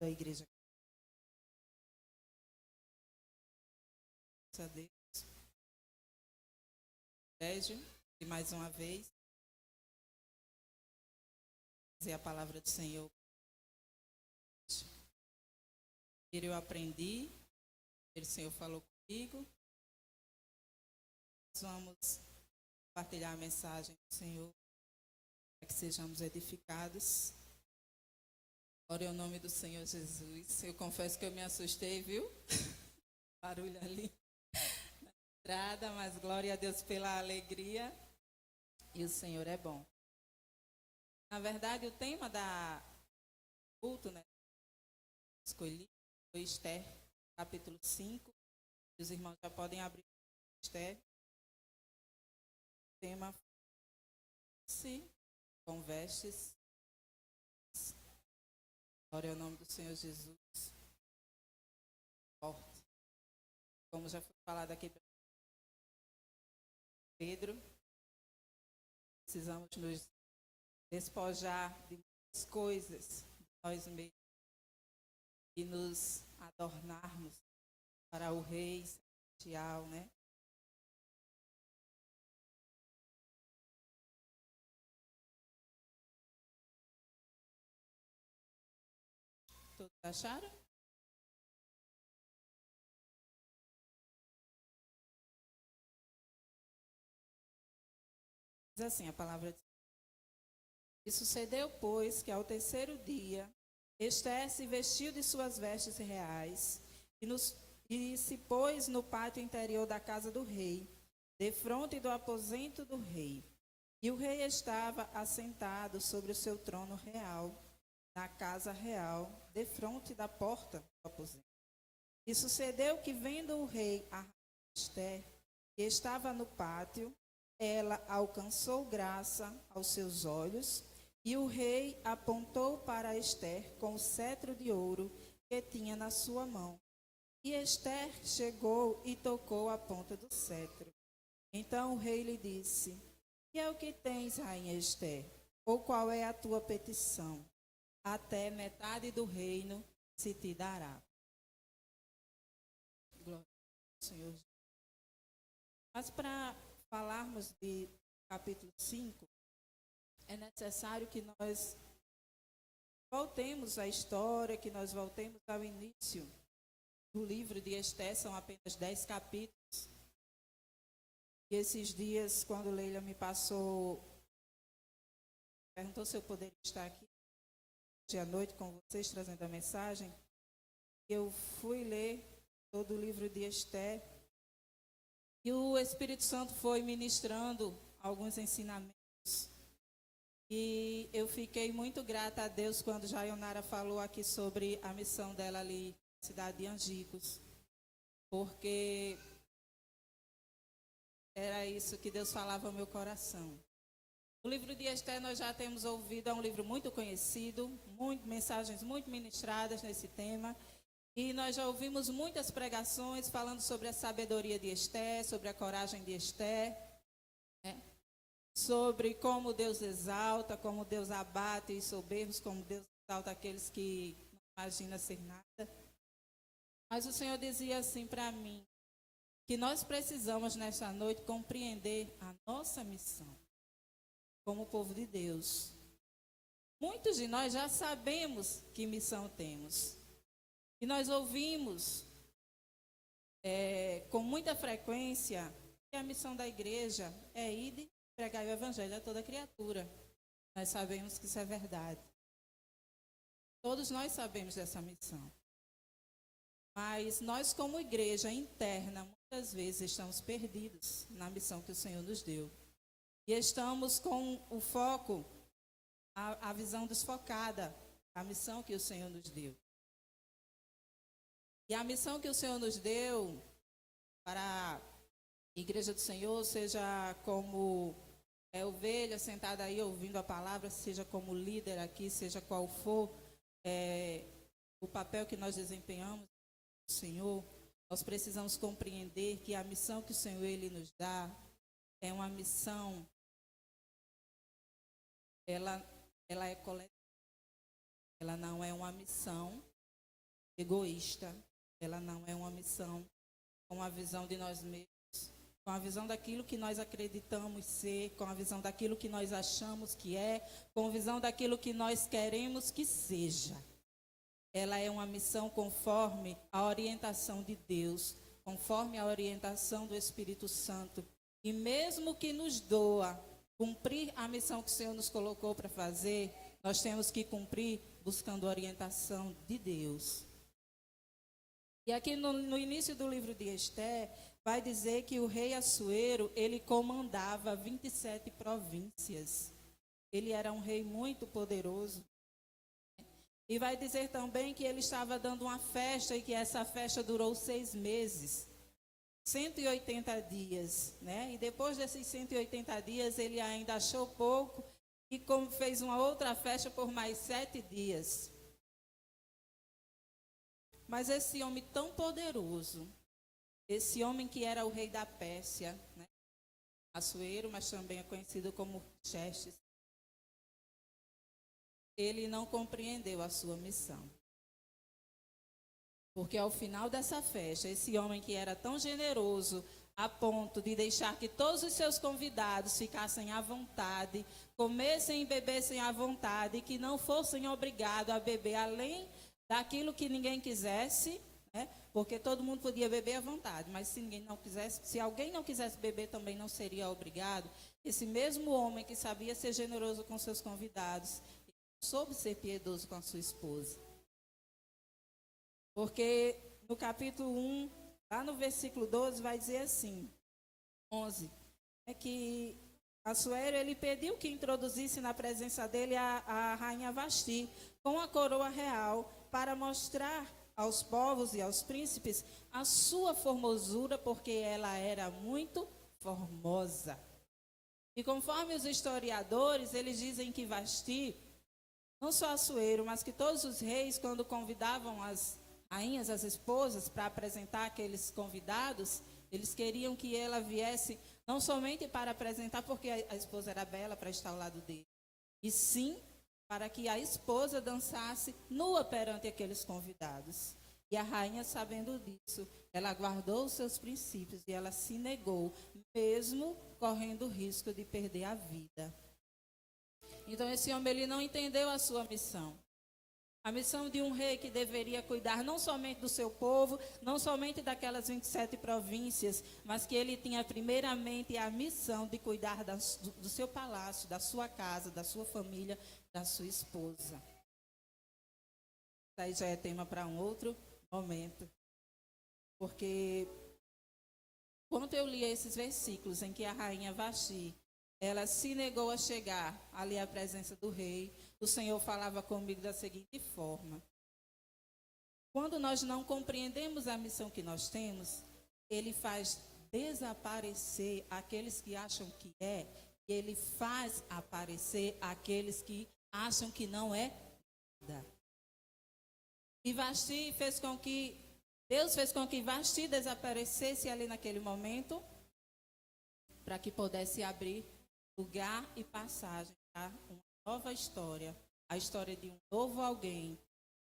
da igreja. Graças a Deus. Privilégio de mais uma vez dizer a palavra do Senhor. Eu aprendi, o Senhor falou comigo. Nós vamos compartilhar a mensagem do Senhor para que sejamos edificados. Ore em nome do Senhor Jesus. Eu confesso que eu me assustei, viu? Barulho ali na entrada, mas glória a Deus pela alegria. E o Senhor é bom. Na verdade, o tema da culto, né? Escolhi foi Esther, capítulo 5. Os irmãos já podem abrir Esther. O tema se com vestes. Glória ao nome do Senhor Jesus. Forte. Como já foi falado aqui pelo Pedro, precisamos nos despojar de muitas coisas de nós mesmos e nos adornarmos para o Rei Celestial, né? Todos acharam? Diz assim a palavra de Deus. E sucedeu, pois, que ao terceiro dia, Esther se vestiu de suas vestes reais e se pôs no pátio interior da casa do rei, defronte do aposento do rei. E o rei estava assentado sobre o seu trono real, na casa real, defronte da porta do aposento. E sucedeu que, vendo o rei a Esther, que estava no pátio, ela alcançou graça aos seus olhos, e o rei apontou para Esther com o cetro de ouro que tinha na sua mão. E Esther chegou e tocou a ponta do cetro. Então o rei lhe disse: que é o que tens, rainha Esther? Ou qual é a tua petição? Até metade do reino se te dará. Glória ao Senhor. Mas para falarmos de capítulo 5, é necessário que nós voltemos à história, que nós voltemos ao início do livro de Esther. São apenas 10 capítulos. E esses dias, quando Leila me passou, perguntou se eu poderia estar aqui hoje à noite com vocês, trazendo a mensagem, eu fui ler todo o livro de Esther. E o Espírito Santo foi ministrando alguns ensinamentos. E eu fiquei muito grata a Deus quando Jaionara falou aqui sobre a missão dela ali na cidade de Angicos. Porque era isso que Deus falava ao meu coração. O livro de Esther nós já temos ouvido, é um livro muito conhecido, mensagens muito ministradas nesse tema. E nós já ouvimos muitas pregações falando sobre a sabedoria de Esther, sobre a coragem de Esther, né? Sobre como Deus exalta, como Deus abate os soberbos, como Deus exalta aqueles que não imaginam ser nada. Mas o Senhor dizia assim para mim, que nós precisamos nesta noite compreender a nossa missão como povo de Deus. Muitos de nós já sabemos que missão temos. E nós ouvimos com muita frequência que a missão da igreja é ir e pregar o evangelho a toda criatura. Nós sabemos que isso é verdade. Todos nós sabemos dessa missão. Mas nós, como igreja interna, muitas vezes estamos perdidos na missão que o Senhor nos deu. E estamos com o foco, a visão desfocada, a missão que o Senhor nos deu. E a missão que o Senhor nos deu para a igreja do Senhor, seja como ovelha sentada aí ouvindo a palavra, seja como líder aqui, seja qual for o papel que nós desempenhamos no Senhor, nós precisamos compreender que a missão que o Senhor Ele nos dá é uma missão, ela é coletiva. Ela não é uma missão egoísta. Ela não é uma missão com a visão de nós mesmos, com a visão daquilo que nós acreditamos ser, com a visão daquilo que nós achamos que é, com a visão daquilo que nós queremos que seja. Ela é uma missão conforme a orientação de Deus, conforme a orientação do Espírito Santo. E mesmo que nos doa cumprir a missão que o Senhor nos colocou para fazer, nós temos que cumprir buscando a orientação de Deus. E aqui no início do livro de Esther, vai dizer que o rei Assuero, ele comandava 27 províncias. Ele era um rei muito poderoso. E vai dizer também que ele estava dando uma festa e que essa festa durou 6 meses. 180 dias, né? E depois desses 180 dias, ele ainda achou pouco e fez uma outra festa por mais 7 dias. Mas esse homem tão poderoso, esse homem que era o rei da Pérsia, né? Assuero, mas também é conhecido como Xerxes, ele não compreendeu a sua missão. Porque ao final dessa festa, esse homem que era tão generoso a ponto de deixar que todos os seus convidados ficassem à vontade, comessem e bebessem à vontade, e que não fossem obrigados a beber além daquilo que ninguém quisesse, né? Porque todo mundo podia beber à vontade, mas se alguém não quisesse beber, também não seria obrigado. Esse mesmo homem que sabia ser generoso com seus convidados, soube ser piedoso com a sua esposa. Porque no capítulo 1, lá no versículo 12, vai dizer assim, 11, é que Assuero, ele pediu que introduzisse na presença dele a rainha Vasti, com a coroa real, para mostrar aos povos e aos príncipes a sua formosura, porque ela era muito formosa. E conforme os historiadores, eles dizem que Vasti, não só Assuero, mas que todos os reis, quando convidavam as rainhas, as esposas, para apresentar aqueles convidados, eles queriam que ela viesse não somente para apresentar, porque a esposa era bela para estar ao lado dele, e sim para que a esposa dançasse nua perante aqueles convidados. E a rainha, sabendo disso, ela guardou os seus princípios e ela se negou, mesmo correndo o risco de perder a vida. Então esse homem, ele não entendeu a sua missão. A missão de um rei que deveria cuidar não somente do seu povo, não somente daquelas 27 províncias, mas que ele tinha primeiramente a missão de cuidar do seu palácio, da sua casa, da sua família, da sua esposa. Isso aí já é tema para um outro momento. Porque quando eu li esses versículos em que a rainha Vasti, ela se negou a chegar ali à presença do rei, o Senhor falava comigo da seguinte forma: quando nós não compreendemos a missão que nós temos, Ele faz desaparecer aqueles que acham que é, e Ele faz aparecer aqueles que acham que não é nada. E Vasti fez com que, Deus fez com que Vasti desaparecesse ali naquele momento, para que pudesse abrir lugar e passagem para uma nova história, a história de um novo alguém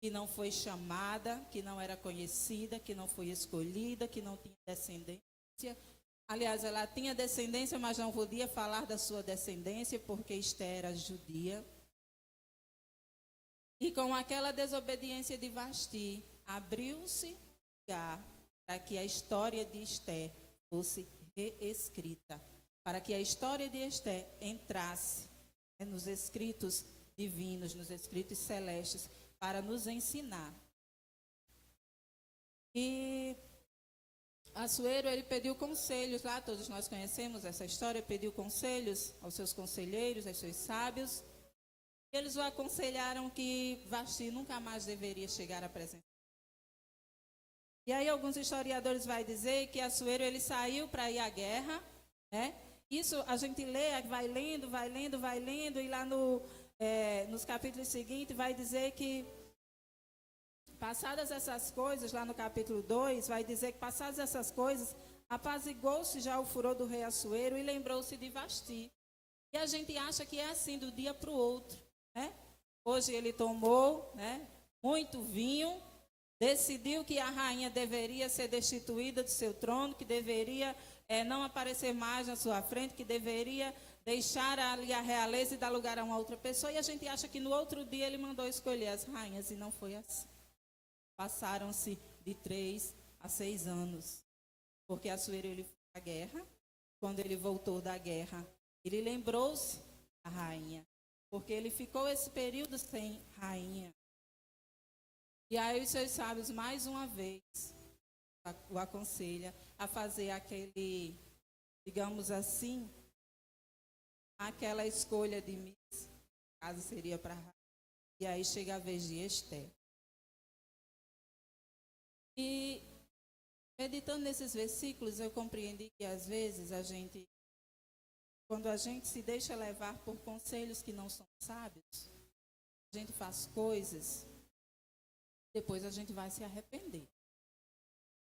que não foi chamada, que não era conhecida, que não foi escolhida, que não tinha descendência. Aliás, ela tinha descendência, mas não podia falar da sua descendência, porque Esther era judia. E com aquela desobediência de Vasti, abriu-se lugar para que a história de Esther fosse reescrita, para que a história de Esther entrasse nos escritos divinos, nos escritos celestes, para nos ensinar. E Assuero, ele pediu conselhos lá, todos nós conhecemos essa história, pediu conselhos aos seus conselheiros, aos seus sábios. Eles o aconselharam que Vasti nunca mais deveria chegar à presença. E aí alguns historiadores vão dizer que Assuero, ele saiu para ir à guerra, né? Isso a gente lê, vai lendo, e lá nos capítulos seguintes vai dizer que, passadas essas coisas, lá no capítulo 2, vai dizer que passadas essas coisas, apazigou-se já o furor do rei Assuero e lembrou-se de Vasti. E a gente acha que é assim, do dia para o outro, né? Hoje ele tomou, né, muito vinho, decidiu que a rainha deveria ser destituída do seu trono, que deveria não aparecer mais na sua frente, que deveria deixar ali a realeza e dar lugar a uma outra pessoa. E a gente acha que no outro dia ele mandou escolher as rainhas, e não foi assim. Passaram-se de 3 a 6 anos, porque Assuero ele foi à guerra. Quando ele voltou da guerra, ele lembrou-se da rainha, porque ele ficou esse período sem rainha. E aí os seus sábios, mais uma vez, o aconselha a fazer aquele, digamos assim, aquela escolha de Miss, caso seria para rainha. E aí chega a vez de Esther. E meditando nesses versículos, eu compreendi que às vezes quando a gente se deixa levar por conselhos que não são sábios, a gente faz coisas, depois a gente vai se arrepender.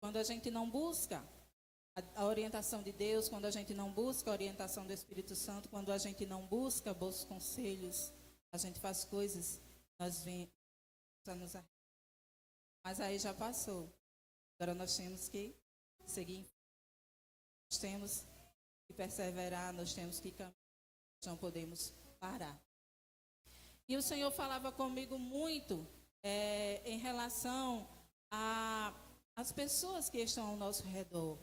Quando a gente não busca a orientação de Deus, quando a gente não busca a orientação do Espírito Santo, quando a gente não busca bons conselhos, a gente faz coisas, nós vemos a nos arrepender. Mas aí já passou. Agora nós temos que seguir. Nós temos que perseverar, nós temos que caminhar. Nós não podemos parar. E o Senhor falava comigo muito em relação às pessoas que estão ao nosso redor.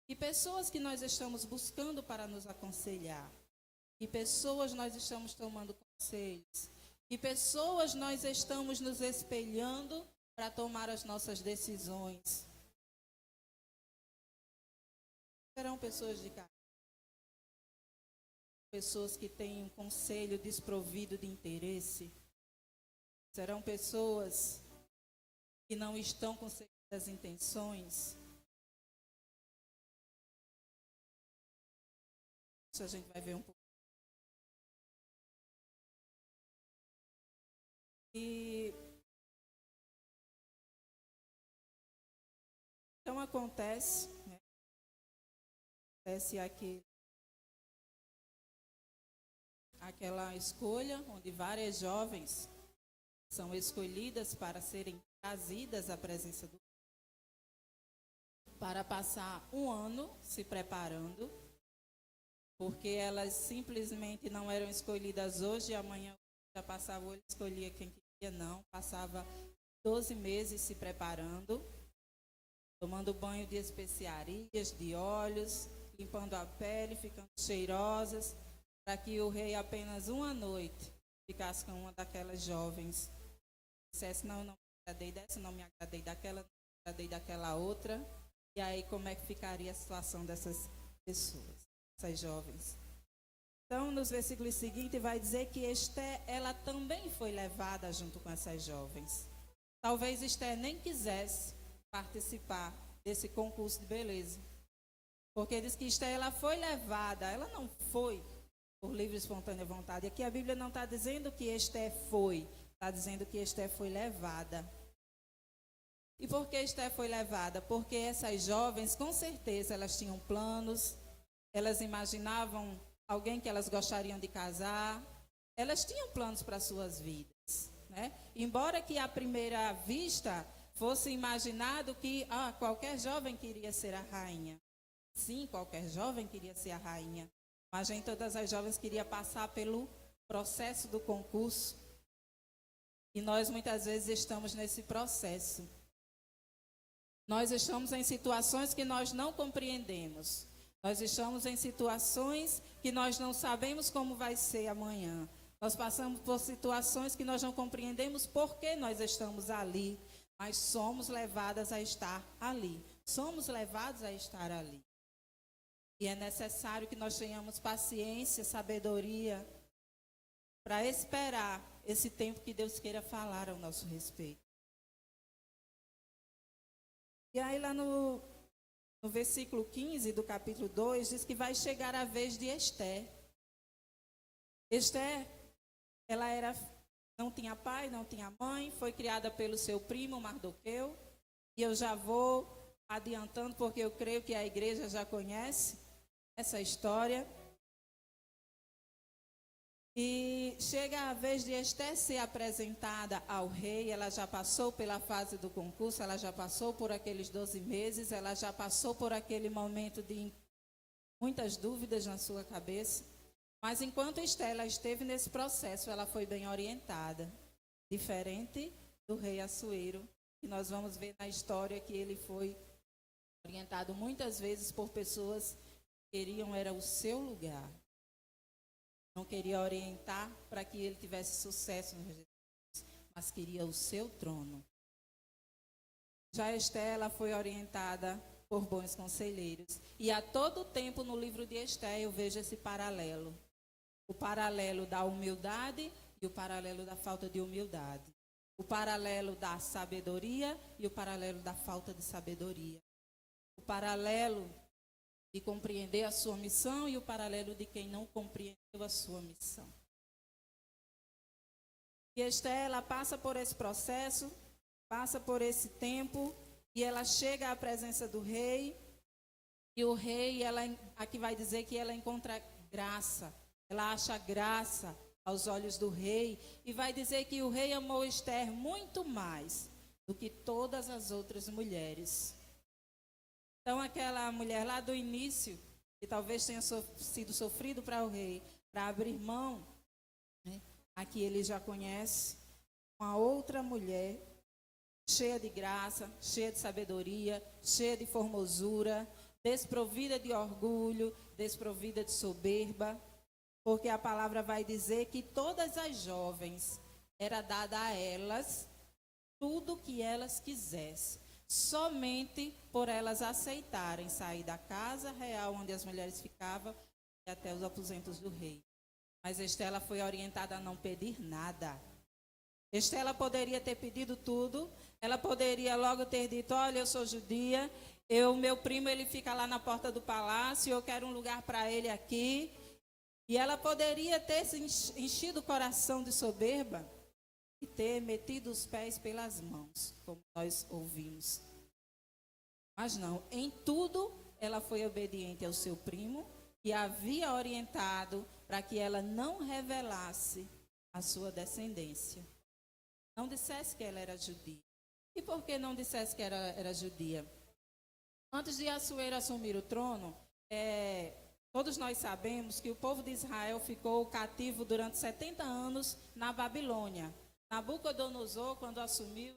E pessoas que nós estamos buscando para nos aconselhar. E pessoas nós estamos tomando conselhos. E pessoas nós estamos nos espelhando para tomar as nossas decisões. Serão pessoas de caráter. Pessoas que têm um conselho desprovido de interesse. Serão pessoas que não estão com segundas intenções. Isso a gente vai ver um pouco. E então acontece, né? Acontece aquela escolha onde várias jovens são escolhidas para serem trazidas à presença do Senhor, para passar um ano se preparando, porque elas simplesmente não eram escolhidas hoje e amanhã já passava, ele escolhia quem queria, não, passava 12 meses se preparando, tomando banho de especiarias, de óleos, limpando a pele, ficando cheirosas, para que o rei apenas uma noite ficasse com uma daquelas jovens. Dissesse, não me agradei dessa, não me agradei daquela, não me agradei daquela outra. E aí como é que ficaria a situação dessas pessoas, essas jovens? Então, nos versículos seguintes, vai dizer que Esther, ela também foi levada junto com essas jovens. Talvez Esther nem quisesse participar desse concurso de beleza. Porque diz que Esther, ela foi levada, ela não foi por livre e espontânea vontade. Aqui a Bíblia não está dizendo que Esther foi, está dizendo que Esther foi levada. E por que Esther foi levada? Porque essas jovens, com certeza, elas tinham planos, elas imaginavam alguém que elas gostariam de casar, elas tinham planos para suas vidas, né? Embora que à primeira vista fosse imaginado que qualquer jovem queria ser a rainha. Sim, qualquer jovem queria ser a rainha, mas nem todas as jovens queriam passar pelo processo do concurso. E nós muitas vezes estamos nesse processo. Nós estamos em situações que nós não compreendemos. Nós estamos em situações que nós não sabemos como vai ser amanhã. Nós passamos por situações que nós não compreendemos por que nós estamos ali. Mas somos levadas a estar ali. Somos levados a estar ali. E é necessário que nós tenhamos paciência, sabedoria, para esperar esse tempo que Deus queira falar ao nosso respeito. E aí lá no versículo 15 do capítulo 2, diz que vai chegar a vez de Esther. Esther, ela não tinha pai, não tinha mãe, foi criada pelo seu primo Mardoqueu. E eu já vou adiantando, porque eu creio que a igreja já conhece essa história. E chega a vez de Esther ser apresentada ao rei. Ela já passou pela fase do concurso, ela já passou por aqueles 12 meses, ela já passou por aquele momento de muitas dúvidas na sua cabeça. Mas enquanto Esther ela esteve nesse processo, ela foi bem orientada. Diferente do rei Assuero, que nós vamos ver na história que ele foi orientado muitas vezes por pessoas que queriam era o seu lugar. Não queria orientar para que ele tivesse sucesso no regime, mas queria o seu trono. Já Esther, ela foi orientada por bons conselheiros. E a todo tempo no livro de Esther eu vejo esse paralelo. O paralelo da humildade e o paralelo da falta de humildade. O paralelo da sabedoria e o paralelo da falta de sabedoria. O paralelo de compreender a sua missão e o paralelo de quem não compreendeu a sua missão. E Esther, ela passa por esse processo, passa por esse tempo, e ela chega à presença do rei, e o rei, aqui vai dizer que ela encontra graça, ela acha graça aos olhos do rei, e vai dizer que o rei amou Esther muito mais do que todas as outras mulheres. Então, aquela mulher lá do início, que talvez tenha sido sofrido para o rei, para abrir mão, né? Aqui ele já conhece uma outra mulher, cheia de graça, cheia de sabedoria, cheia de formosura, desprovida de orgulho, desprovida de soberba, porque a palavra vai dizer que todas as jovens era dada a elas tudo o que elas quisessem. Somente por elas aceitarem sair da casa real onde as mulheres ficavam e até os aposentos do rei. Mas Esther ela foi orientada a não pedir nada. Esther ela poderia ter pedido tudo, ela poderia logo ter dito, olha, eu sou judia, meu primo ele fica lá na porta do palácio, eu quero um lugar para ele aqui. E ela poderia ter se enchido o coração de soberba e ter metido os pés pelas mãos, como nós ouvimos. Mas não, em tudo ela foi obediente ao seu primo e havia orientado para que ela não revelasse a sua descendência. Não dissesse que ela era judia. E por que não dissesse que era judia? Antes de Assuero assumir o trono, todos nós sabemos que o povo de Israel ficou cativo durante 70 anos na Babilônia. Nabucodonosor, quando assumiu,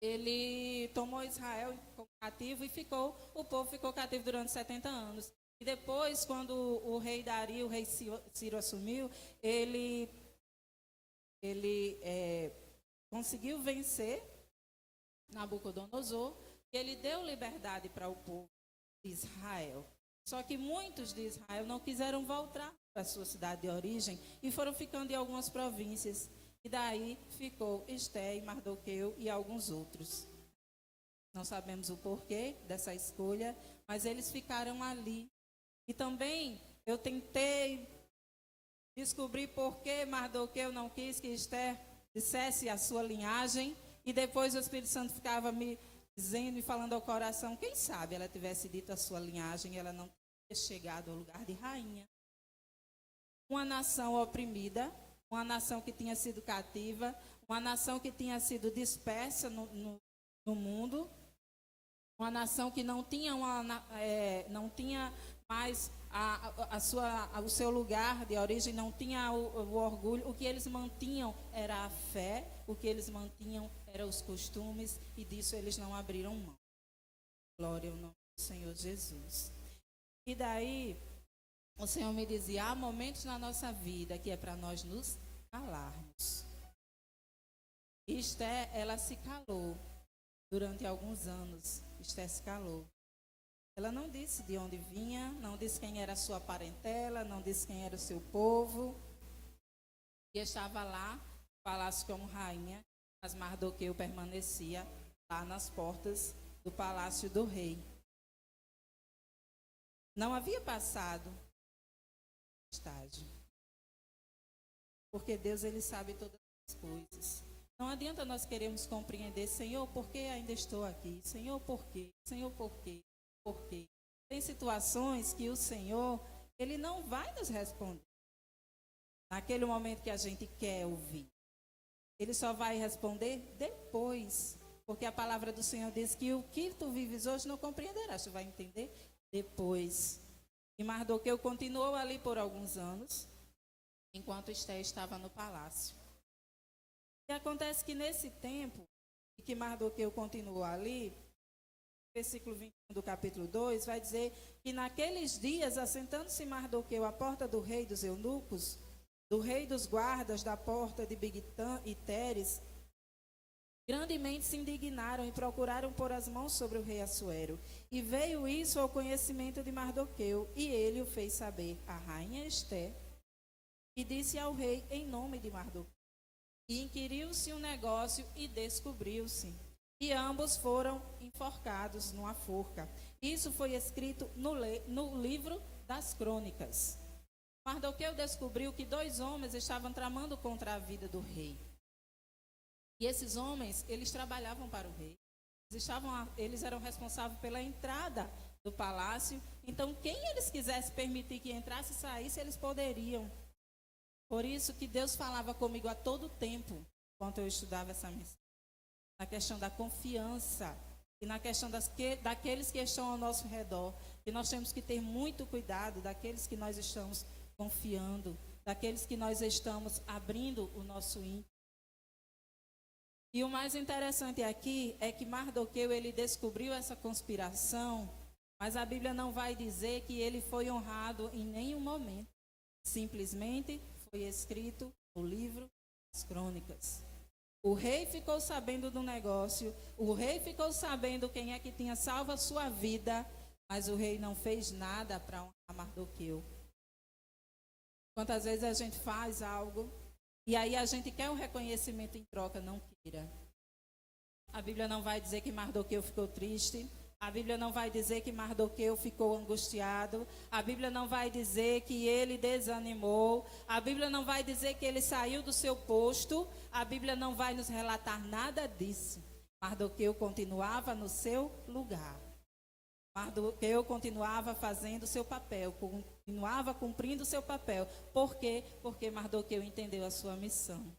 ele tomou Israel como cativo e o povo ficou cativo durante 70 anos. E depois, quando o rei Dario, o rei Ciro assumiu, ele conseguiu vencer Nabucodonosor e ele deu liberdade para o povo de Israel. Só que muitos de Israel não quiseram voltar para a sua cidade de origem e foram ficando em algumas províncias. E daí ficou Esther e Mardoqueu e alguns outros. Não sabemos o porquê dessa escolha, mas eles ficaram ali. E também eu tentei descobrir por que Mardoqueu não quis que Esther dissesse a sua linhagem. E depois o Espírito Santo ficava me dizendo e falando ao coração, quem sabe ela tivesse dito a sua linhagem, ela não teria chegado ao lugar de rainha. Uma nação oprimida, uma nação que tinha sido cativa, uma nação que tinha sido dispersa no mundo, uma nação que não tinha mais o seu lugar de origem, não tinha o orgulho. O que eles mantinham era a fé, o que eles mantinham eram os costumes, e disso eles não abriram mão. Glória ao nome do Senhor Jesus. E daí, o Senhor me dizia, há momentos na nossa vida que é para nós nos calarmos. E Esther, ela se calou durante alguns anos. Esther se calou. Ela não disse de onde vinha, não disse quem era a sua parentela, não disse quem era o seu povo. E estava lá, no palácio como rainha, mas Mardoqueu permanecia lá nas portas do palácio do rei. Não havia passado estágio. Porque Deus, ele sabe todas as coisas. Não adianta nós queremos compreender, Senhor, por que ainda estou aqui? Senhor, por quê? Senhor, por quê? Por quê? Tem situações que o Senhor, ele não vai nos responder naquele momento que a gente quer ouvir. Ele só vai responder depois. Porque a palavra do Senhor diz que o que tu vives hoje não compreenderás. Tu vai entender depois. E Mardoqueu continuou ali por alguns anos, enquanto Esté estava no palácio. E acontece que nesse tempo, que Mardoqueu continuou ali, versículo 21 do capítulo 2, vai dizer que naqueles dias, assentando-se Mardoqueu à porta do rei dos eunucos, do rei dos guardas da porta de Bigtã e Teres, grandemente se indignaram e procuraram pôr as mãos sobre o rei Assuero. E veio isso ao conhecimento de Mardoqueu, e ele o fez saber à rainha Esté, e disse ao rei em nome de Mardoqueu. E inquiriu-se um negócio e descobriu-se. E ambos foram enforcados numa forca. Isso foi escrito no livro das crônicas. Mardoqueu descobriu que 2 homens estavam tramando contra a vida do rei. E esses homens, eles trabalhavam para o rei. Eles eram responsáveis pela entrada do palácio. Então, quem eles quisessem permitir que entrasse e saísse, eles poderiam. Por isso que Deus falava comigo a todo tempo, enquanto eu estudava essa missão. Na questão da confiança e na questão daqueles que estão ao nosso redor. E nós temos que ter muito cuidado daqueles que nós estamos confiando, daqueles que nós estamos abrindo o nosso íntimo. E o mais interessante aqui é que Mardoqueu, ele descobriu essa conspiração, mas a Bíblia não vai dizer que ele foi honrado em nenhum momento. Simplesmente foi escrito no livro das crônicas. O rei ficou sabendo do negócio, o rei ficou sabendo quem é que tinha salvo a sua vida, mas o rei não fez nada para honrar Mardoqueu. Quantas vezes a gente faz algo e aí a gente quer um reconhecimento em troca, não queira. A Bíblia não vai dizer que Mardoqueu ficou triste. A Bíblia não vai dizer que Mardoqueu ficou angustiado. A Bíblia não vai dizer que ele desanimou. A Bíblia não vai dizer que ele saiu do seu posto. A Bíblia não vai nos relatar nada disso. Mardoqueu continuava no seu lugar. Mardoqueu continuava fazendo o seu papel, continuava cumprindo o seu papel. Por quê? Porque Mardoqueu entendeu a sua missão.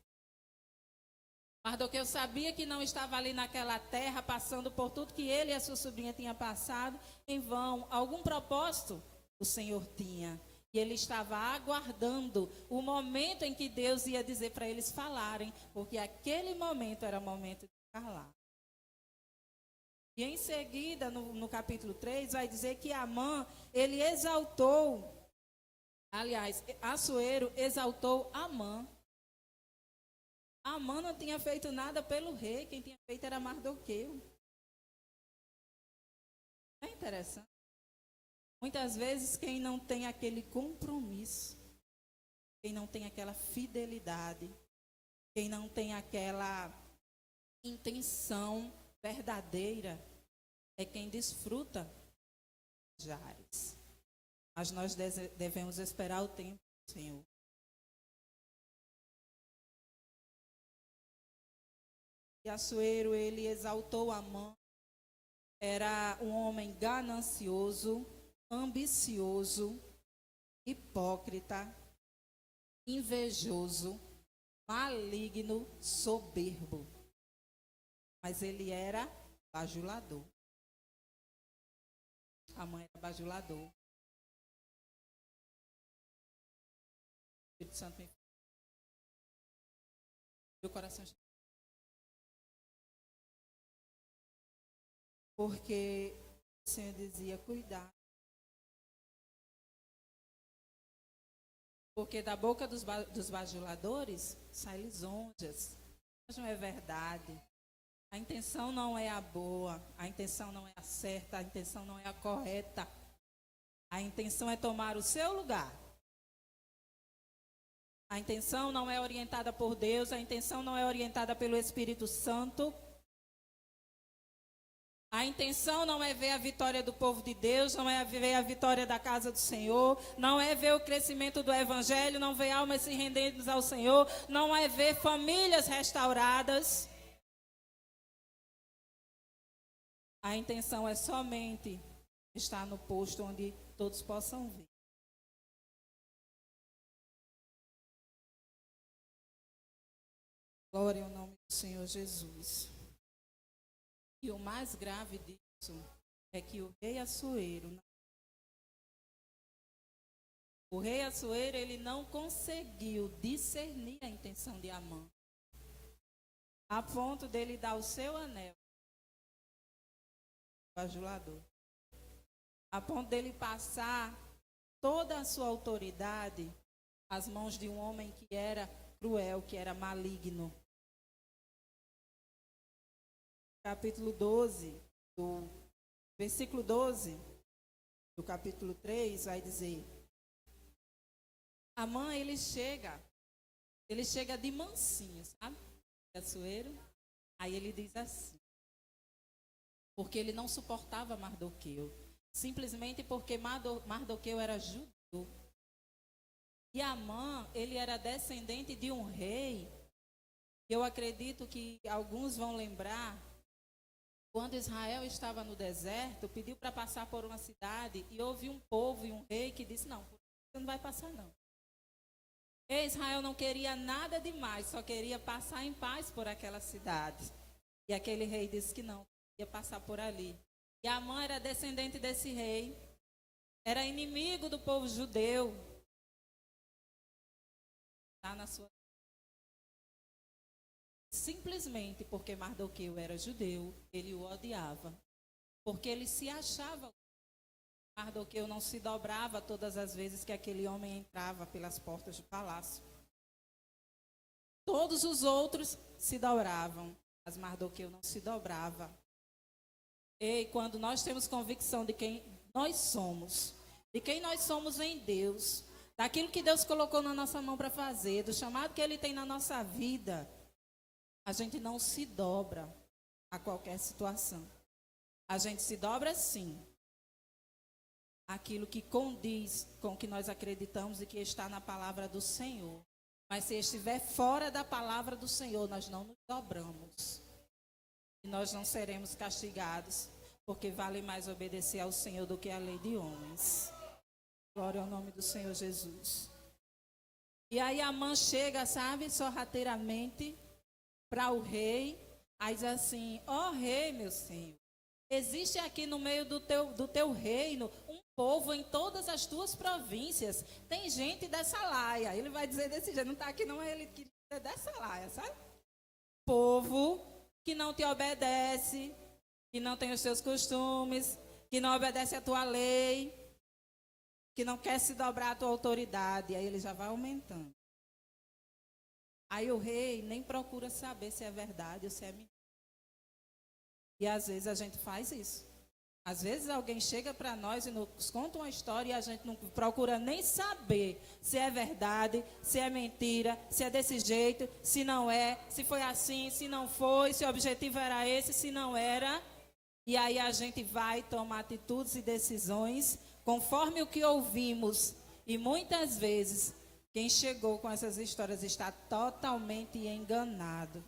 Mardoqueu sabia que não estava ali naquela terra, passando por tudo que ele e a sua sobrinha tinham passado em vão. Algum propósito o Senhor tinha. E ele estava aguardando o momento em que Deus ia dizer para eles falarem, porque aquele momento era o momento de falar. E em seguida, no capítulo 3, vai dizer que Amã, ele exaltou, aliás, Assuero exaltou Amã. Amã não tinha feito nada pelo rei, quem tinha feito era Mardoqueu. É interessante. Muitas vezes quem não tem aquele compromisso, quem não tem aquela fidelidade, quem não tem aquela intenção verdadeira, é quem desfruta de Ares. Mas nós devemos esperar o tempo do Senhor. E Assuero, ele exaltou Amã. Era um homem ganancioso, ambicioso, hipócrita, invejoso, maligno, soberbo. Mas ele era bajulador. Amã era bajulador. O Espírito Santo me... Meu coração... Porque o Senhor dizia, cuidado. Porque da boca dos bajuladores saem lisonjas. Mas não é verdade. A intenção não é a boa, a intenção não é a certa, a intenção não é a correta. A intenção é tomar o seu lugar. A intenção não é orientada por Deus, a intenção não é orientada pelo Espírito Santo. A intenção não é ver a vitória do povo de Deus, não é ver a vitória da casa do Senhor, não é ver o crescimento do Evangelho, não ver almas se rendendo ao Senhor, não é ver famílias restauradas. A intenção é somente estar no posto onde todos possam ver. Glória ao nome do Senhor Jesus. E o mais grave disso é que o rei Assuero, ele não conseguiu discernir a intenção de Amã, a ponto dele dar o seu anel ao bajulador, a ponto dele passar toda a sua autoridade às mãos de um homem que era cruel, que era maligno. Capítulo 12, do versículo 12, do capítulo 3, vai dizer: Amã, ele chega de mansinho, sabe? Assuero. Aí ele diz assim, porque ele não suportava Mardoqueu, simplesmente porque Mardoqueu era judeu. E Amã, ele era descendente de um rei. Eu acredito que alguns vão lembrar, quando Israel estava no deserto, pediu para passar por uma cidade e houve um povo e um rei que disse: não, você não vai passar não. E Israel não queria nada demais, só queria passar em paz por aquela cidade. E aquele rei disse que não, ia passar por ali. E Amã era descendente desse rei, era inimigo do povo judeu. Está na sua... Simplesmente porque Mardoqueu era judeu, ele o odiava. Porque ele se achava. Mardoqueu não se dobrava todas as vezes que aquele homem entrava pelas portas do palácio. Todos os outros se dobravam, mas Mardoqueu não se dobrava. E quando nós temos convicção de quem nós somos em Deus, daquilo que Deus colocou na nossa mão para fazer, do chamado que Ele tem na nossa vida, a gente não se dobra a qualquer situação. A gente se dobra sim aquilo que condiz com o que nós acreditamos e que está na palavra do Senhor. Mas se estiver fora da palavra do Senhor, nós não nos dobramos. E nós não seremos castigados, porque vale mais obedecer ao Senhor do que a lei de homens. Glória ao nome do Senhor Jesus. E aí Amã chega, sabe, sorrateiramente para o rei, aí diz assim: ó rei, meu senhor, existe aqui no meio do teu reino um povo em todas as tuas províncias. Tem gente dessa laia. Ele vai dizer desse jeito, não está aqui não, ele queria dizer dessa laia, sabe? Povo que não te obedece, que não tem os seus costumes, que não obedece a tua lei, que não quer se dobrar à tua autoridade. Aí ele já vai aumentando. Aí o rei nem procura saber se é verdade ou se é mentira. E às vezes a gente faz isso. Às vezes alguém chega para nós e nos conta uma história e a gente não procura nem saber se é verdade, se é mentira, se é desse jeito, se não é, se foi assim, se não foi, se o objetivo era esse, se não era. E aí a gente vai tomar atitudes e decisões conforme o que ouvimos. E muitas vezes quem chegou com essas histórias está totalmente enganado.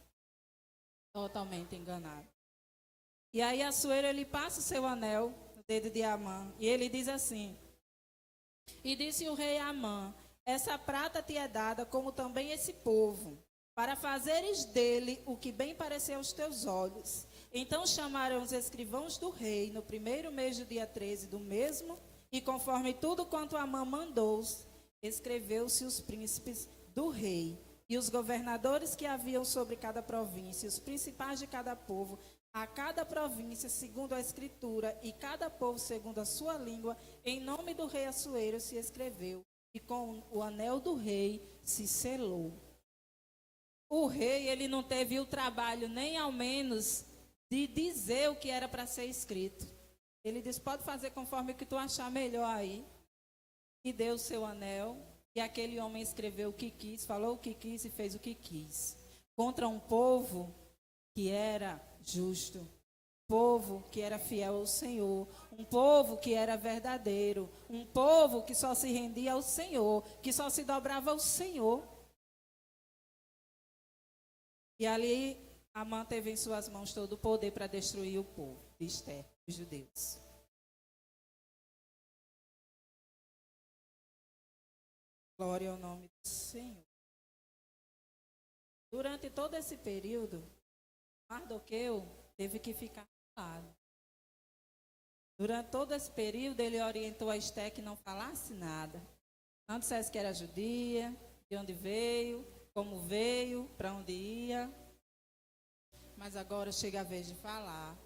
Totalmente enganado. E aí Assuero, ele passa o seu anel no dedo de Amã. E ele diz assim: e disse o rei a Amã: essa prata te é dada, como também esse povo, para fazeres dele o que bem parecer aos teus olhos. Então chamaram os escrivãos do rei no primeiro mês do dia 13 do mesmo, e conforme tudo quanto Amã mandou, escreveu-se os príncipes do rei, e os governadores que haviam sobre cada província, os principais de cada povo, a cada província segundo a escritura, e cada povo segundo a sua língua, em nome do rei Assuero se escreveu, e com o anel do rei se selou. O rei, ele não teve o trabalho nem ao menos de dizer o que era para ser escrito. Ele disse: pode fazer conforme o que tu achar melhor aí. E deu o seu anel, e aquele homem escreveu o que quis, falou o que quis e fez o que quis. Contra um povo que era justo, povo que era fiel ao Senhor, um povo que era verdadeiro, um povo que só se rendia ao Senhor, que só se dobrava ao Senhor. E ali Amã teve em suas mãos todo o poder para destruir o povo de Esther, os judeus. Glória ao nome do Senhor. Durante todo esse período, Mardoqueu teve que ficar calado. Durante todo esse período, ele orientou a Esté que não falasse nada. Não dissesse que era judia, de onde veio, como veio, para onde ia. Mas agora chega a vez de falar.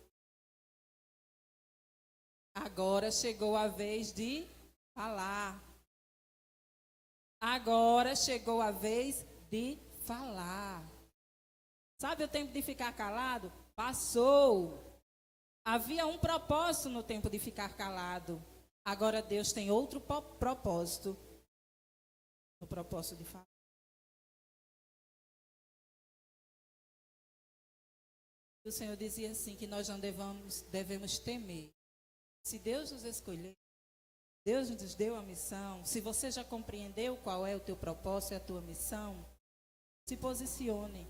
Agora chegou a vez de falar. Agora chegou a vez de falar. Sabe o tempo de ficar calado? Passou. Havia um propósito no tempo de ficar calado. Agora Deus tem outro propósito. No propósito de falar. O Senhor dizia assim, que nós não devemos temer. Se Deus nos escolheu, Deus nos deu a missão. Se você já compreendeu qual é o teu propósito e a tua missão, se posicione.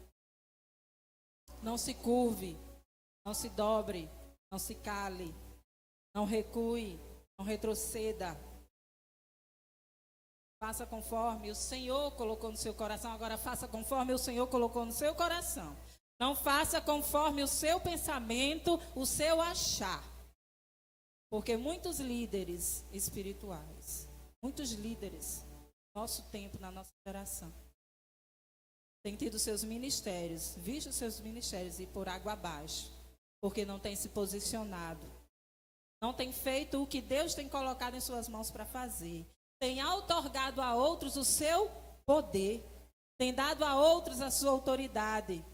Não se curve, não se dobre, não se cale, não recue, não retroceda. Faça conforme o Senhor colocou no seu coração. Agora faça conforme o Senhor colocou no seu coração. Não faça conforme o seu pensamento, o seu achar. Porque muitos líderes espirituais, muitos líderes, no nosso tempo, na nossa geração, têm tido seus ministérios, visto seus ministérios ir por água abaixo, porque não têm se posicionado, não têm feito o que Deus tem colocado em suas mãos para fazer, tem outorgado a outros o seu poder, tem dado a outros a sua autoridade,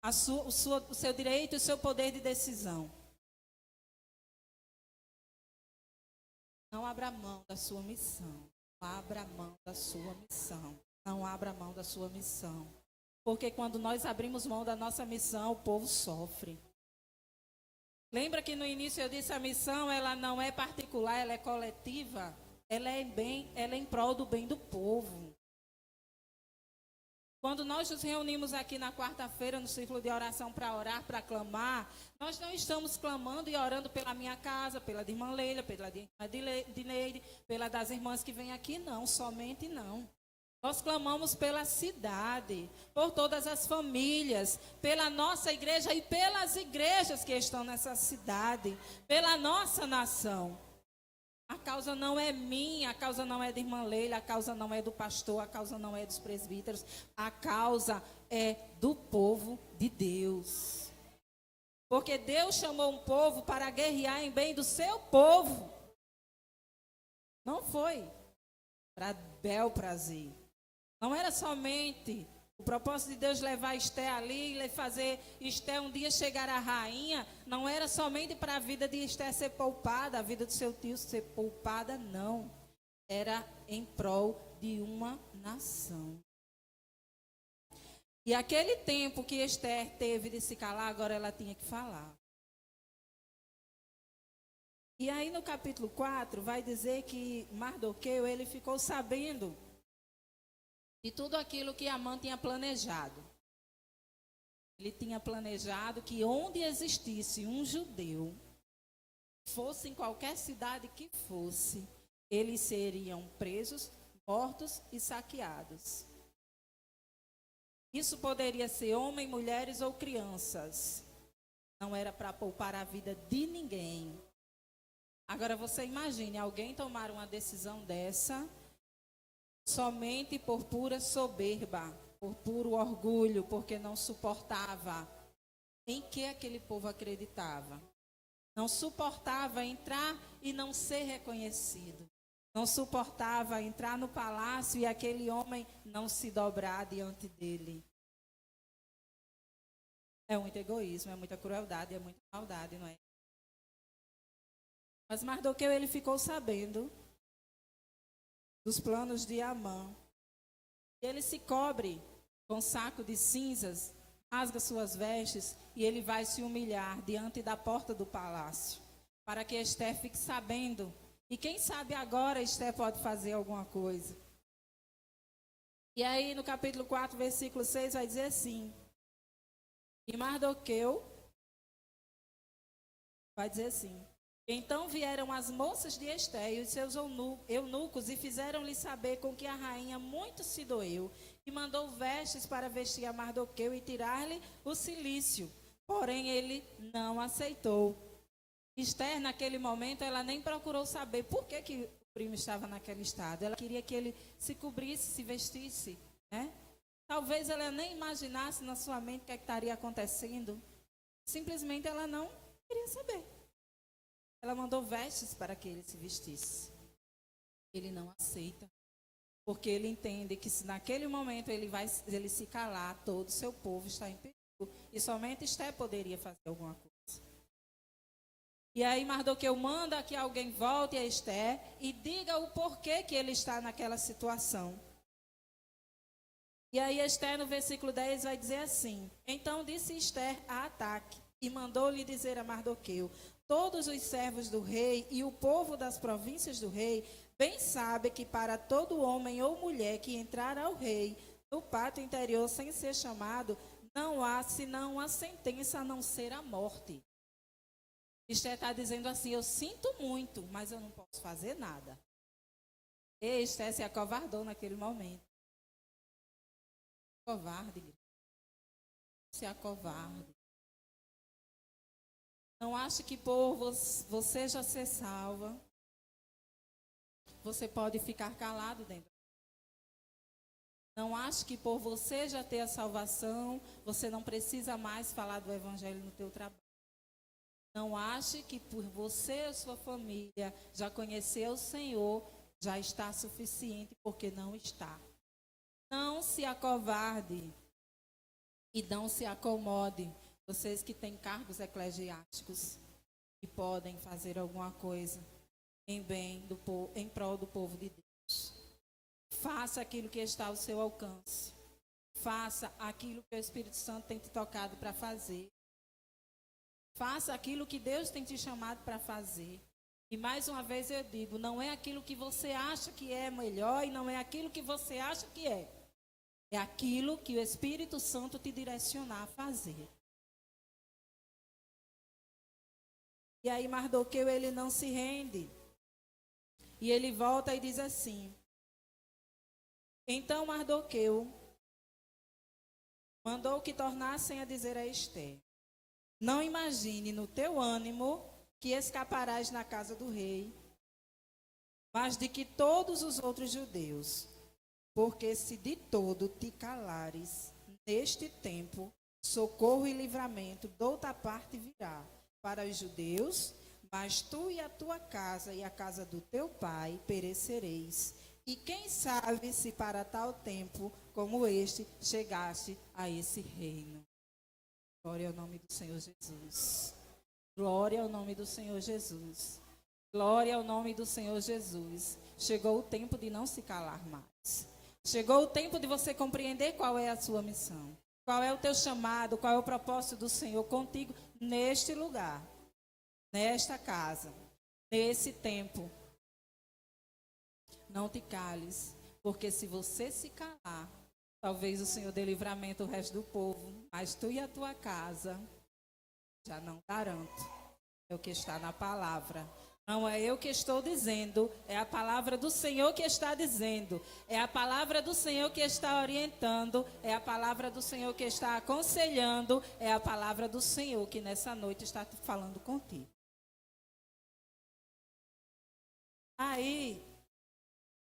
o seu direito e o seu poder de decisão. Não abra mão da sua missão. Não abra mão da sua missão. Não abra mão da sua missão. Porque quando nós abrimos mão da nossa missão, o povo sofre. Lembra que no início eu disse a missão, ela não é particular, ela é coletiva. Ela é em prol do bem do povo. Quando nós nos reunimos aqui na quarta-feira no círculo de oração para orar, para clamar, nós não estamos clamando e orando pela minha casa, pela de irmã Leila, pela de irmã Dineide, pela das irmãs que vêm aqui, não, somente não. Nós clamamos pela cidade, por todas as famílias, pela nossa igreja e pelas igrejas que estão nessa cidade, pela nossa nação. A causa não é minha, a causa não é da irmã Leila, a causa não é do pastor, a causa não é dos presbíteros, a causa é do povo de Deus. Porque Deus chamou um povo para guerrear em bem do seu povo. Não foi para bel prazer. Não era somente o propósito de Deus levar Esté ali e fazer Esté um dia chegar à rainha. Não era somente para a vida de Esté ser poupada, a vida do seu tio ser poupada, não. Era em prol de uma nação. E aquele tempo que Esther teve de se calar, agora ela tinha que falar. E aí no capítulo 4 vai dizer que Mardoqueu, ele ficou sabendo de tudo aquilo que Amã tinha planejado. Ele tinha planejado que onde existisse um judeu, fosse em qualquer cidade que fosse, eles seriam presos, mortos e saqueados. Isso poderia ser homem, mulheres ou crianças. Não era para poupar a vida de ninguém. Agora você imagine alguém tomar uma decisão dessa somente por pura soberba, por puro orgulho, porque não suportava em que aquele povo acreditava. Não suportava entrar e não ser reconhecido. Não suportava entrar no palácio e aquele homem não se dobrar diante dele. É muito egoísmo, é muita crueldade, é muita maldade, não é? Mas Mardoqueu, ele ficou sabendo dos planos de Amã. Ele se cobre com saco de cinzas, rasga suas vestes e ele vai se humilhar diante da porta do palácio, para que Esther fique sabendo. E quem sabe agora Esther pode fazer alguma coisa. E aí no capítulo 4, versículo 6 vai dizer assim: e Mardoqueu vai dizer assim: então vieram as moças de Esther e os seus eunucos e fizeram-lhe saber com que a rainha muito se doeu e mandou vestes para vestir a Mardoqueu e tirar-lhe o cilício. Porém, ele não aceitou. Esther, naquele momento, ela nem procurou saber por que o primo estava naquele estado. Ela queria que ele se cobrisse, se vestisse, né? Talvez ela nem imaginasse na sua mente o que estaria acontecendo. Simplesmente ela não queria saber. Ela mandou vestes para que ele se vestisse. Ele não aceita. Porque ele entende que se naquele momento ele se calar, todo o seu povo está em perigo. E somente Esther poderia fazer alguma coisa. E aí Mardoqueu manda que alguém volte a Esther e diga o porquê que ele está naquela situação. E aí Esther, no versículo 10, vai dizer assim: Então disse Esther a Ataque, e mandou-lhe dizer a Mardoqueu: Todos os servos do rei e o povo das províncias do rei bem sabe que para todo homem ou mulher que entrar ao rei no pátio interior sem ser chamado, não há senão uma sentença a não ser a morte. Esther está dizendo assim: eu sinto muito, mas eu não posso fazer nada. E Esther se acovardou naquele momento. Covarde. Se acovarde. Não ache que por você já ser salva, você pode ficar calado dentro. Não ache que por você já ter a salvação, você não precisa mais falar do evangelho no teu trabalho. Não ache que por você e sua família já conhecer o Senhor, já está suficiente, porque não está. Não se acovarde e não se acomode. Vocês que têm cargos eclesiásticos e podem fazer alguma coisa em prol do povo de Deus. Faça aquilo que está ao seu alcance. Faça aquilo que o Espírito Santo tem te tocado para fazer. Faça aquilo que Deus tem te chamado para fazer. E mais uma vez eu digo, não é aquilo que você acha que é melhor e não é aquilo que você acha que é. É aquilo que o Espírito Santo te direcionar a fazer. E aí Mardoqueu, ele não se rende. E ele volta e diz assim: Então Mardoqueu mandou que tornassem a dizer a Esther: Não imagine no teu ânimo que escaparás na casa do rei, mas de que todos os outros judeus, porque se de todo te calares neste tempo, socorro e livramento de outra parte virá para os judeus, mas tu e a tua casa e a casa do teu pai perecereis. E quem sabe se para tal tempo como este chegaste a esse reino. Glória ao nome do Senhor Jesus. Glória ao nome do Senhor Jesus. Glória ao nome do Senhor Jesus. Chegou o tempo de não se calar mais. Chegou o tempo de você compreender qual é a sua missão. Qual é o teu chamado, qual é o propósito do Senhor contigo neste lugar, nesta casa, nesse tempo. Não te cales, porque se você se calar, talvez o Senhor dê livramento ao resto do povo, mas tu e a tua casa, já não garanto. É o que está na palavra. Não é eu que estou dizendo, é a palavra do Senhor que está dizendo. É a palavra do Senhor que está orientando, é a palavra do Senhor que está aconselhando, é a palavra do Senhor que nessa noite está falando contigo. Aí,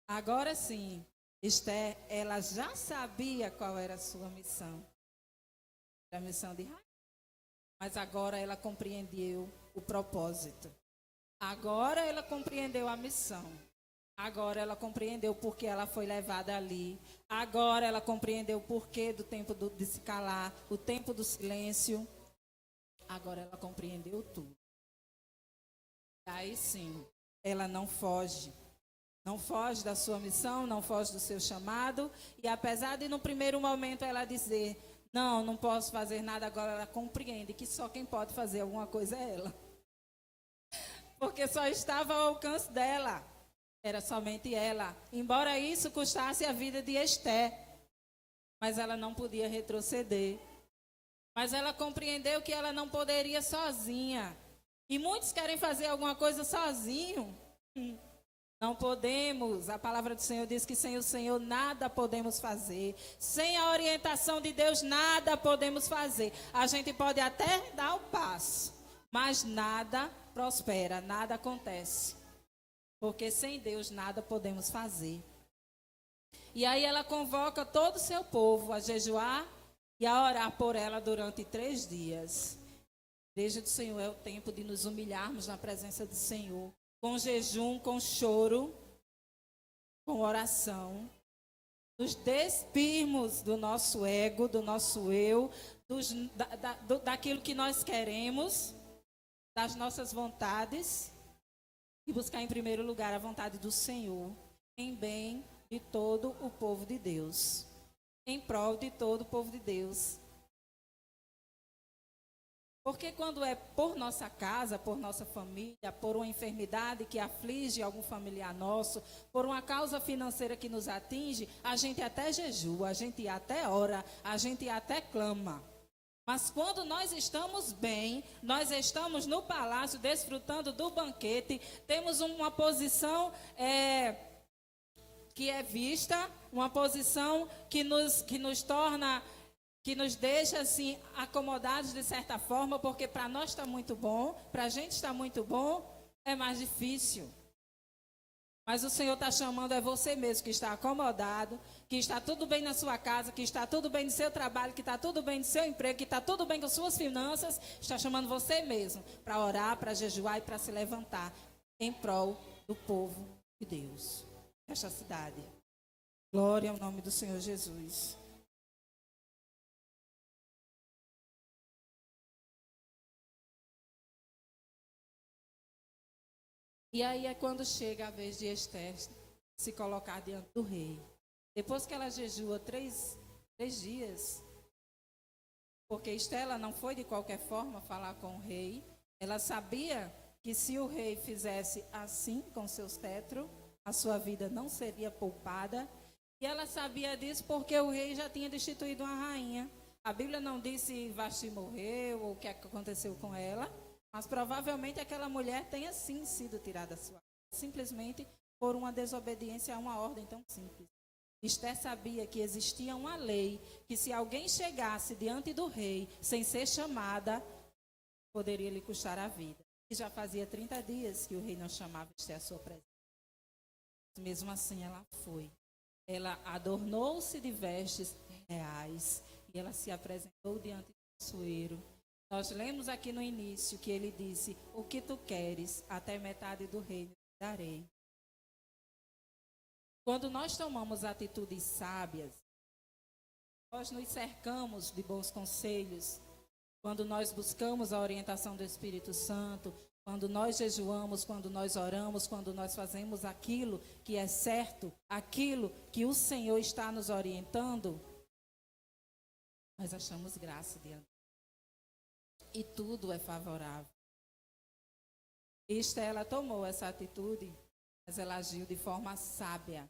agora sim, Esther, ela já sabia qual era a sua missão. Era a missão de Rainha. Mas agora ela compreendeu o propósito. Agora ela compreendeu a missão. Agora ela compreendeu por que ela foi levada ali. Agora ela compreendeu o porquê do tempo de se calar, o tempo do silêncio. Agora ela compreendeu tudo. Aí sim, ela não foge. Não foge da sua missão, não foge do seu chamado. E apesar de no primeiro momento ela dizer, não posso fazer nada, agora ela compreende que só quem pode fazer alguma coisa é ela. Porque só estava ao alcance dela. Era somente ela. Embora isso custasse a vida de Esther. Mas ela não podia retroceder. Mas ela compreendeu que ela não poderia sozinha. E muitos querem fazer alguma coisa sozinho. Não podemos, a palavra do Senhor diz que sem o Senhor nada podemos fazer. Sem a orientação de Deus nada podemos fazer. A gente pode até dar o passo, mas nada prospera, nada acontece. Porque sem Deus nada podemos fazer. E aí ela convoca todo o seu povo a jejuar e a orar por ela durante 3 dias. A igreja do Senhor é o tempo de nos humilharmos na presença do Senhor. Com jejum, com choro, com oração. Nos despirmos do nosso ego, do nosso eu, daquilo que nós queremos, das nossas vontades. E buscar em primeiro lugar a vontade do Senhor, em bem de todo o povo de Deus. Em prol de todo o povo de Deus. Porque quando é por nossa casa, por nossa família, por uma enfermidade que aflige algum familiar nosso, por uma causa financeira que nos atinge, a gente até jejua, a gente até ora, a gente até clama. Mas quando nós estamos bem, nós estamos no palácio desfrutando do banquete, temos uma posição que é vista, uma posição que nos torna... que nos deixa assim acomodados de certa forma, porque para nós está muito bom, para a gente está muito bom, é mais difícil. Mas o Senhor está chamando, é você mesmo que está acomodado, que está tudo bem na sua casa, que está tudo bem no seu trabalho, que está tudo bem no seu emprego, que está tudo bem com suas finanças, está chamando você mesmo para orar, para jejuar e para se levantar em prol do povo de Deus, nesta cidade. Glória ao nome do Senhor Jesus. E aí é quando chega a vez de Esther se colocar diante do rei. Depois que ela jejua 3 dias, porque Esther ela não foi de qualquer forma falar com o rei. Ela sabia que se o rei fizesse assim com seus tetros, a sua vida não seria poupada. E ela sabia disso porque o rei já tinha destituído uma rainha. A Bíblia não diz se Vasti morreu ou o que aconteceu com ela. Mas provavelmente aquela mulher tenha sim sido tirada da sua casa, simplesmente por uma desobediência a uma ordem tão simples. Esther sabia que existia uma lei, que se alguém chegasse diante do rei sem ser chamada, poderia lhe custar a vida. E já fazia 30 dias que o rei não chamava Esther à sua presença. Mesmo assim ela foi. Ela adornou-se de vestes reais e ela se apresentou diante do caçoeiro. Nós lemos aqui no início que ele disse, o que tu queres, até metade do reino te darei. Quando nós tomamos atitudes sábias, nós nos cercamos de bons conselhos, quando nós buscamos a orientação do Espírito Santo, quando nós jejuamos, quando nós oramos, quando nós fazemos aquilo que é certo, aquilo que o Senhor está nos orientando, nós achamos graça diante. E tudo é favorável. Esther, ela tomou essa atitude, mas ela agiu de forma sábia.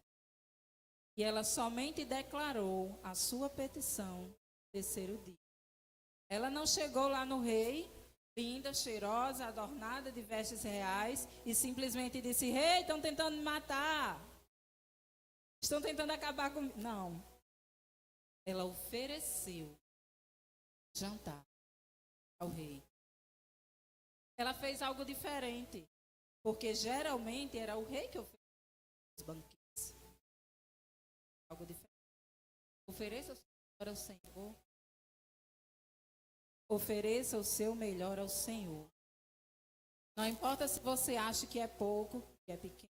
E ela somente declarou a sua petição no 3º dia. Ela não chegou lá no rei, linda, cheirosa, adornada de vestes reais, e simplesmente disse, rei, estão tentando me matar. Estão tentando acabar comigo. Não. Ela ofereceu jantar ao rei. Ela fez algo diferente, porque geralmente era o rei que oferecia os banquetes. Algo diferente. Ofereça o seu melhor ao Senhor. Ofereça o seu melhor ao Senhor. Não importa se você acha que é pouco, que é pequeno.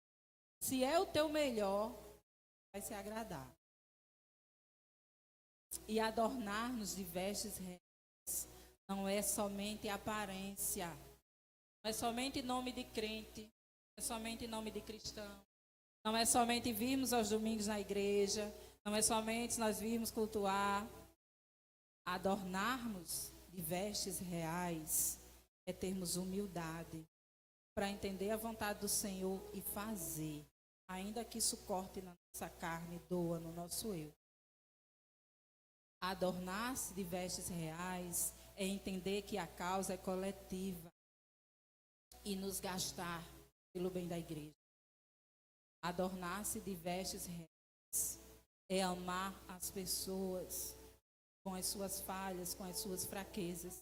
Se é o teu melhor, vai se agradar. E adornar-nos de vestes reais não é somente aparência, não é somente nome de crente, não é somente nome de cristão, não é somente virmos aos domingos na igreja, não é somente nós virmos cultuar. Adornarmos de vestes reais é termos humildade para entender a vontade do Senhor e fazer, ainda que isso corte na nossa carne, doa no nosso eu. Adornar-se de vestes reais é entender que a causa é coletiva e nos gastar pelo bem da igreja. Adornar-se de vestes reais é amar as pessoas com as suas falhas, com as suas fraquezas.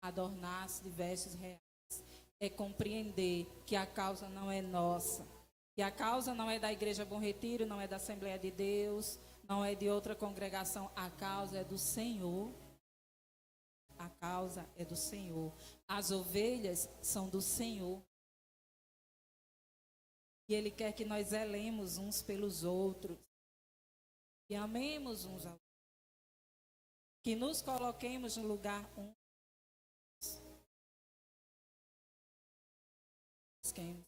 Adornar-se de vestes reais é compreender que a causa não é nossa, que a causa não é da Igreja Bom Retiro, não é da Assembleia de Deus, não é de outra congregação, a causa é do Senhor. A causa é do Senhor. As ovelhas são do Senhor. E Ele quer que nós zelemos uns pelos outros, que amemos uns aos outros, que nos coloquemos no lugar uns. Busquemos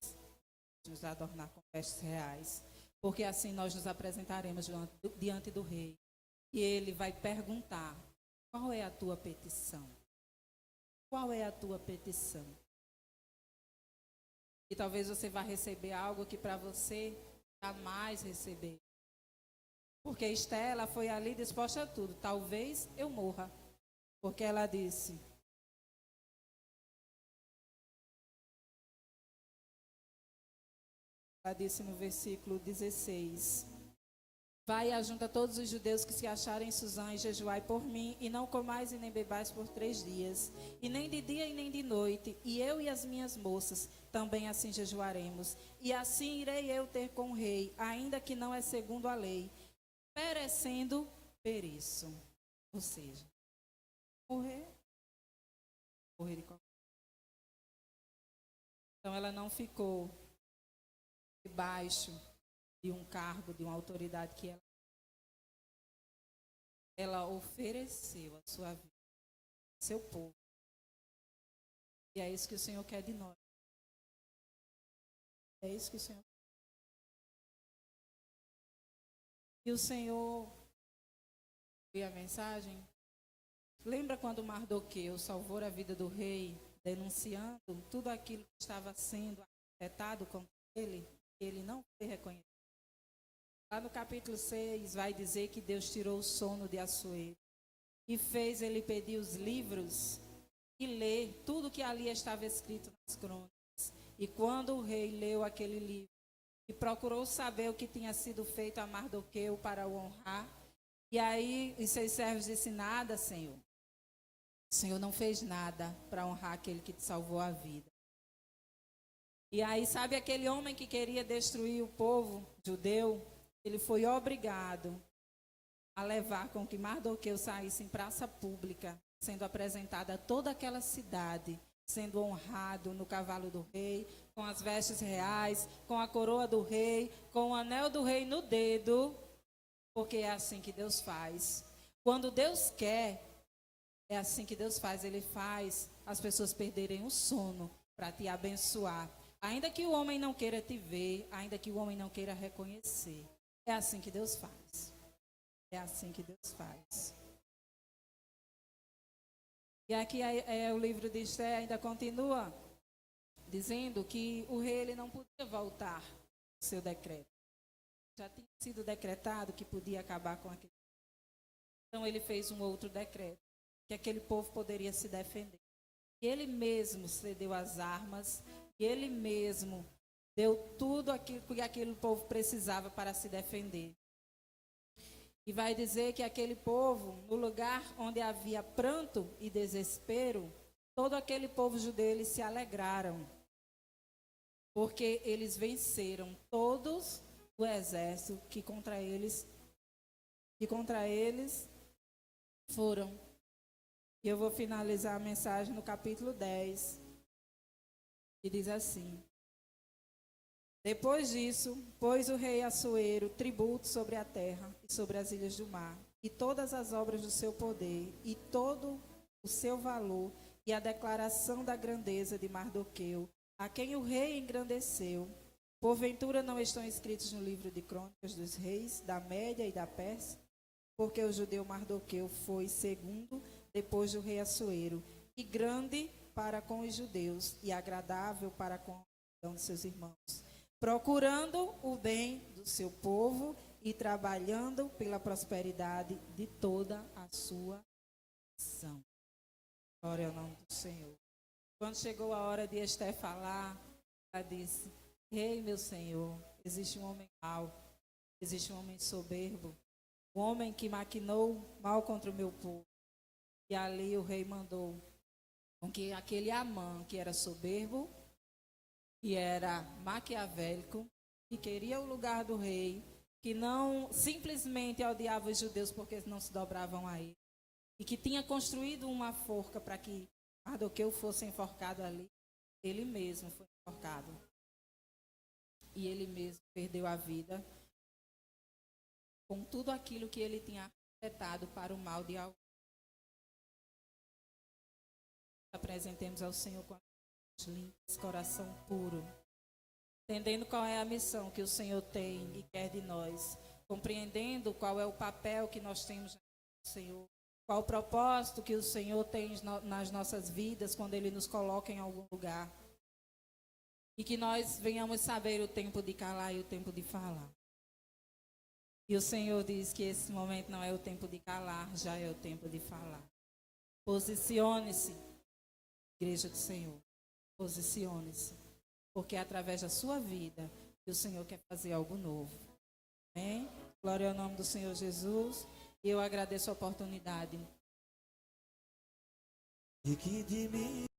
nos adornar com vestes reais, porque assim nós nos apresentaremos diante do Rei. E Ele vai perguntar: qual é a tua petição? Qual é a tua petição? E talvez você vá receber algo que para você jamais receber. Porque Esther, ela foi ali disposta a tudo. Talvez eu morra. Porque ela disse: no versículo 16: vai e ajunta todos os judeus que se acharem em Suzã e jejuai por mim, e não comais e nem bebais por 3 dias, e nem de dia e nem de noite, e eu e as minhas moças também assim jejuaremos. E assim irei eu ter com o rei, ainda que não é segundo a lei, perecendo, pereço. Ou seja, morrer de qualquer. Então ela não ficou debaixo de um cargo, de uma autoridade que ela ofereceu a sua vida, seu povo. E é isso que o Senhor quer de nós. É isso que o Senhor quer. E o Senhor, e a mensagem, lembra quando Mardoqueu salvou a vida do rei, denunciando tudo aquilo que estava sendo afetado contra ele, e ele não foi reconhecido. Lá no capítulo 6 vai dizer que Deus tirou o sono de Assuero e fez ele pedir os livros e ler tudo que ali estava escrito nas crônicas. E quando o rei leu aquele livro e procurou saber o que tinha sido feito a Mardoqueu para o honrar, e aí os seus servos disseram: nada, Senhor. O Senhor não fez nada para honrar aquele que te salvou a vida. E aí, sabe aquele homem que queria destruir o povo judeu? Ele foi obrigado a levar com que Mardoqueu saísse em praça pública, sendo apresentada a toda aquela cidade, sendo honrado no cavalo do rei, com as vestes reais, com a coroa do rei, com o anel do rei no dedo, porque é assim que Deus faz. Quando Deus quer, é assim que Deus faz. Ele faz as pessoas perderem o sono para te abençoar. Ainda que o homem não queira te ver, ainda que o homem não queira reconhecer. É assim que Deus faz. É assim que Deus faz. E aqui o livro de Esther ainda continua dizendo que o rei ele não podia voltar o seu decreto. Já tinha sido decretado que podia acabar com aquele. Então ele fez um outro decreto, que aquele povo poderia se defender. E ele mesmo cedeu as armas, e ele mesmo deu tudo aquilo que aquele povo precisava para se defender. E vai dizer que aquele povo, no lugar onde havia pranto e desespero, todo aquele povo judeu, eles se alegraram. Porque eles venceram todos o exército que contra eles foram. E eu vou finalizar a mensagem no capítulo 10, que diz assim: depois disso, pôs o rei Assuero tributo sobre a terra e sobre as ilhas do mar, e todas as obras do seu poder, e todo o seu valor, e a declaração da grandeza de Mardoqueu, a quem o rei engrandeceu. Porventura não estão escritos no livro de crônicas dos reis, da Média e da Pérsia? Porque o judeu Mardoqueu foi segundo depois do rei Assuero, e grande para com os judeus, e agradável para com a multidão de seus irmãos, procurando o bem do seu povo e trabalhando pela prosperidade de toda a sua nação. Glória ao nome do Senhor. Quando chegou a hora de Esther falar, ela disse: Rei, meu Senhor, existe um homem mau, existe um homem soberbo, um homem que maquinou mal contra o meu povo. E ali o rei mandou com que aquele Amã, que era soberbo e era maquiavélico, que queria o lugar do rei, que não simplesmente odiava os judeus porque não se dobravam a ele, e que tinha construído uma forca para que Mardoqueu fosse enforcado ali, ele mesmo foi enforcado. E ele mesmo perdeu a vida com tudo aquilo que ele tinha arquitetado para o mal de alguém. Apresentemos ao Senhor com as limpas, coração puro, entendendo qual é a missão que o Senhor tem e quer de nós, compreendendo qual é o papel que nós temos no Senhor, qual o propósito que o Senhor tem nas nossas vidas quando Ele nos coloca em algum lugar. E que nós venhamos saber o tempo de calar e o tempo de falar. E o Senhor diz que esse momento não é o tempo de calar, já é o tempo de falar. Posicione-se, igreja do Senhor. Posicione-se. Porque é através da sua vida que o Senhor quer fazer algo novo. Amém? Glória ao nome do Senhor Jesus. E eu agradeço a oportunidade. E que de mim